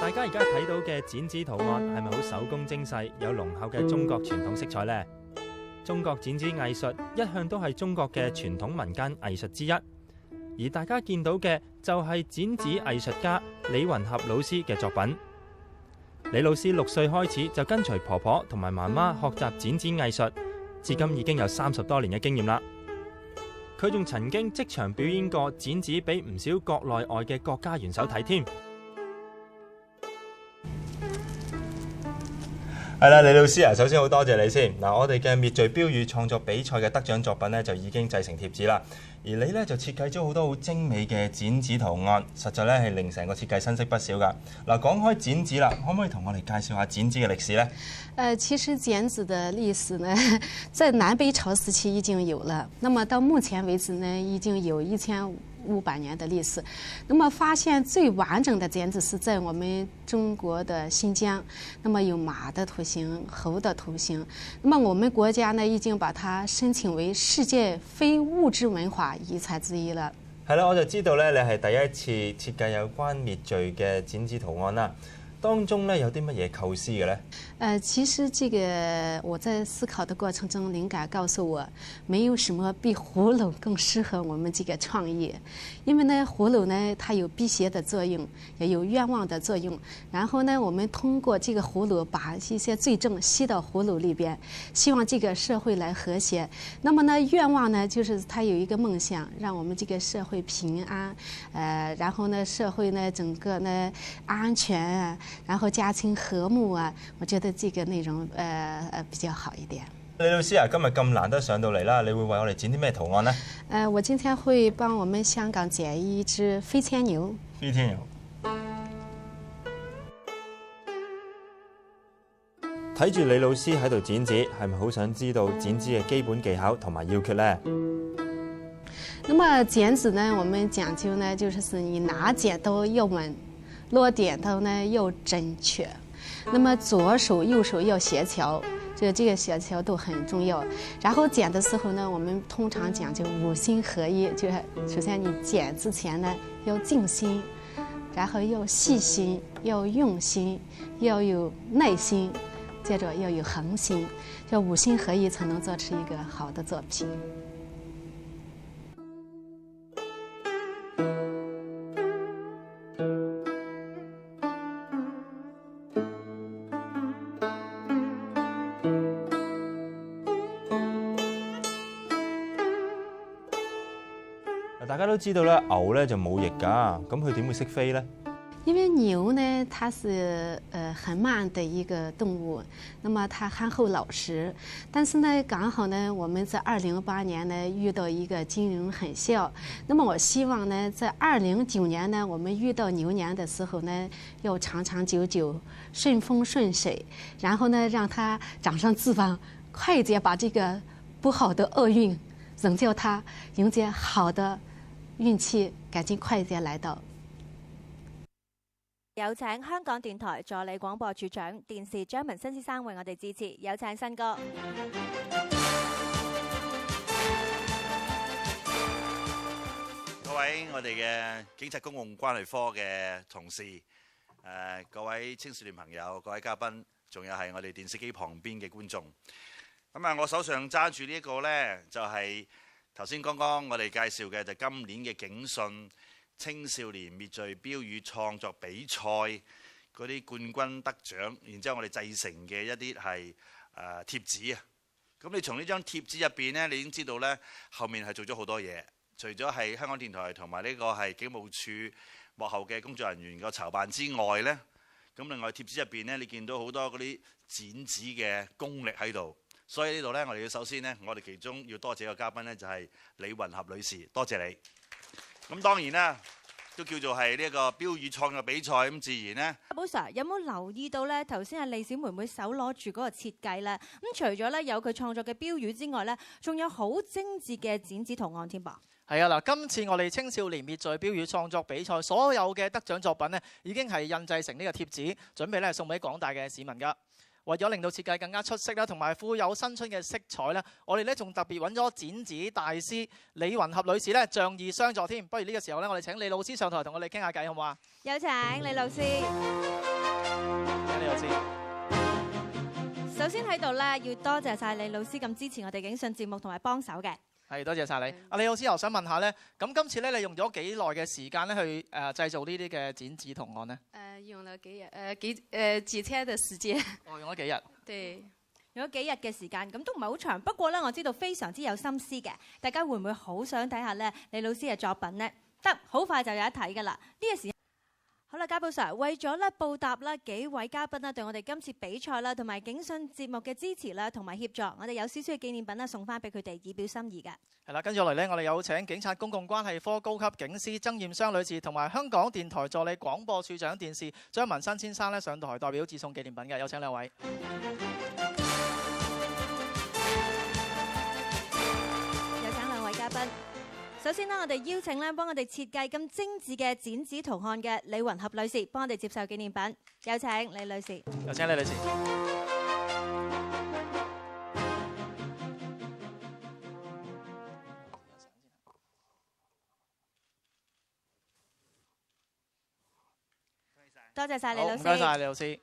大家而家睇到嘅剪紙圖案係咪好手工精細，有濃厚嘅中國傳統色彩呢？中國剪紙藝術一向都係中國嘅傳統民間藝術之一，而大家見到嘅就係剪紙藝術家李雲合老師嘅作品。李老師6歲開始就跟隨婆婆同埋媽媽學習剪紙藝術，至今已經有30多年嘅經驗啦。佢仲曾經即場表演過剪紙俾唔少國內外嘅國家元首睇添。係啦，李老師啊，首先好多謝你先。我哋嘅滅罪標語創作比賽嘅得獎作品呢，就已經製成貼紙啦。而你呢，就設計咗好多好精美嘅剪紙圖案，實在咧係令成個設計新式不少噶。講開剪紙啦，可唔可以同我哋介紹下剪紙嘅歷史呢？其實剪紙的歷史呢，在南北朝時期已經有了。那麼到目前為止呢，已經有1500年的歷史。那麼發現最完整的剪紙是在我們中國的新疆。那麼有馬的圖形、猴的圖形。那麼我們國家呢，已經把它申請為世界非物質文化遺產之一了。係啦，我就知道咧，你係第一次設計有關滅罪嘅剪紙圖案啦。當中呢，有啲乜嘢構思嘅呢？其實這個我在思考的過程中，靈感告訴我，沒有什麼比葫蘆更適合我們這個創意。因為呢，葫蘆呢，它有辟邪的作用，也有願望的作用。然後呢，我們通過這個葫蘆，把一些罪證吸到葫蘆裏邊，希望這個社會來和諧。那麼呢，願望呢，就是它有一個夢想，讓我們這個社會平安，然後呢，社會呢，整個呢安全啊。然後家庭和睦啊，我覺得這個內容比較好一點。李老師啊，今日咁難得上到嚟啦，你會為我哋剪啲咩圖案呢？我今天會幫我們香港剪一隻飛天牛。飛天牛。睇住李老師喺度剪紙，係咪好想知道剪紙嘅基本技巧同埋要訣呢？那麼剪紙呢，我們講究呢，就是你拿剪刀要穩。落點頭呢又準確，那麼左手右手要協調，這個協調都很重要。然後剪的時候呢，我們通常講究5心合一，就是首先你剪之前呢要靜心，然後要細心，要用心，要有耐心，接着要有恆心，就5心合一才能做出一個好的作品。大家都知道咧，牛咧就冇翼㗎，咁佢點會識飛呢？因為牛呢，它是很慢的一個動物，那麼它憨厚老實。但是呢，剛好呢，我們在2008年呢遇到一個金龍狠肖，那麼我希望呢，在2009年呢，我們遇到牛年的時候呢，要長長久久、順風順水，然後呢，讓它長上翅膀，快捷把這個不好的厄運扔掉它，迎接好的運氣趕緊快啲來到。有請香港電台助理廣播處長、電視張文新先生為我哋致辭。有請新哥。各位我哋嘅警察公共關係科嘅同事，各位青少年朋友、各位嘉賓，仲有係我哋電視機旁邊嘅觀眾。咁啊，我手上揸住呢一個呢，就係頭先剛剛我哋介紹嘅，就今年嘅警訊青少年滅罪標語創作比賽嗰啲冠軍得獎，然之後我哋製成嘅一啲係貼紙啊。咁你從呢張貼紙入邊呢，你已經知道呢後面係做咗好多嘢。除咗係香港電台同埋呢個係警務處幕後嘅工作人員個籌辦之外呢，咁另外貼紙入邊呢，你見到好多嗰啲剪紙嘅功力喺度。所以呢度呢，我哋要首先呢，我哋其中要多謝個嘉賓呢，就係李雲合女士，多謝你。咁當然啦，都叫做係呢一個標語創作比賽，咁自然呢，阿寶 Sir 有冇留意到呢？頭先阿利小妹妹手攞住嗰個設計呢，咁除咗呢有佢創作嘅標語之外呢，仲有好精緻嘅剪紙圖案添噃。係啊，嗱，今次我哋青少年滅罪標語創作比賽所有嘅得獎作品呢，已經係印製成呢個貼紙，準備咧送俾廣大嘅市民㗎。為咗令到設計更加出色啦，同埋富有新春嘅色彩咧，我哋咧仲特別揾咗剪紙大師李雲合女士咧仗義相助添。不如呢個時候咧，我哋請李老師上台同我哋傾下偈，好唔好啊？有請李老師。請李老師。首先喺度咧，要多謝晒李老師咁支持我哋警訊節目同埋幫手嘅。係，多謝晒你。阿李老師又想問下咧，咁今次咧你用咗幾耐嘅時間咧去製造呢啲嘅剪紙圖案呢？用了幾天的時間。我用咗幾日。對。用咗幾日嘅時間，咁都唔係好長。不過咧，我知道非常之有心思嘅。大家會唔會好想睇下咧李老師嘅作品呢？得，好快就有得睇㗎啦。呢個時好啦，家寶 Sir，為咗咧報答啦幾位嘉賓啦對我哋今次比賽啦同埋警訊節目嘅支持啦同埋協助，我哋有少少嘅紀念品啦送翻俾佢哋以表心意嘅。係啦，跟住落嚟咧，我哋有請警察公共關係科高級警司曾艷雙女士同埋香港電台助理廣播處長電視張文新先生咧上台代表致送紀念品嘅，有請兩位。有請兩位嘉賓。首先呢，我哋邀請咧幫我哋設計咁精緻嘅剪紙圖案嘅李雲合女士，幫我哋接受紀念品。有請李女士。有請李女士。多謝晒李老師。唔該晒李老師。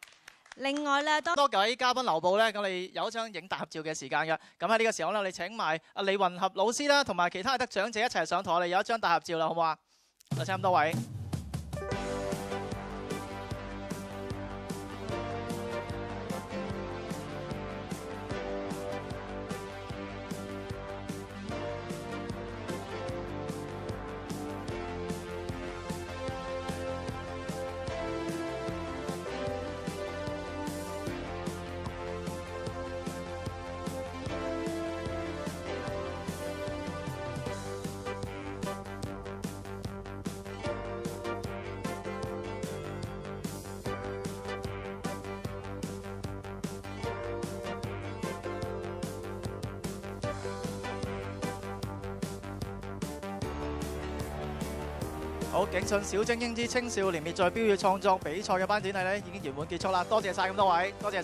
另外咧，多位嘉賓留步咧，我哋有一張影大合照嘅時間嘅。咁喺呢個時候咧，我哋請埋阿李雲合老師啦，同埋其他嘅得獎者一齊上台，我哋有一張大合照啦，好唔好啊？有請咁多位。好，警訊小精英之青少年滅罪標語創作比賽嘅頒獎禮咧已經圓滿結束啦，多謝晒咁多位，多謝晒。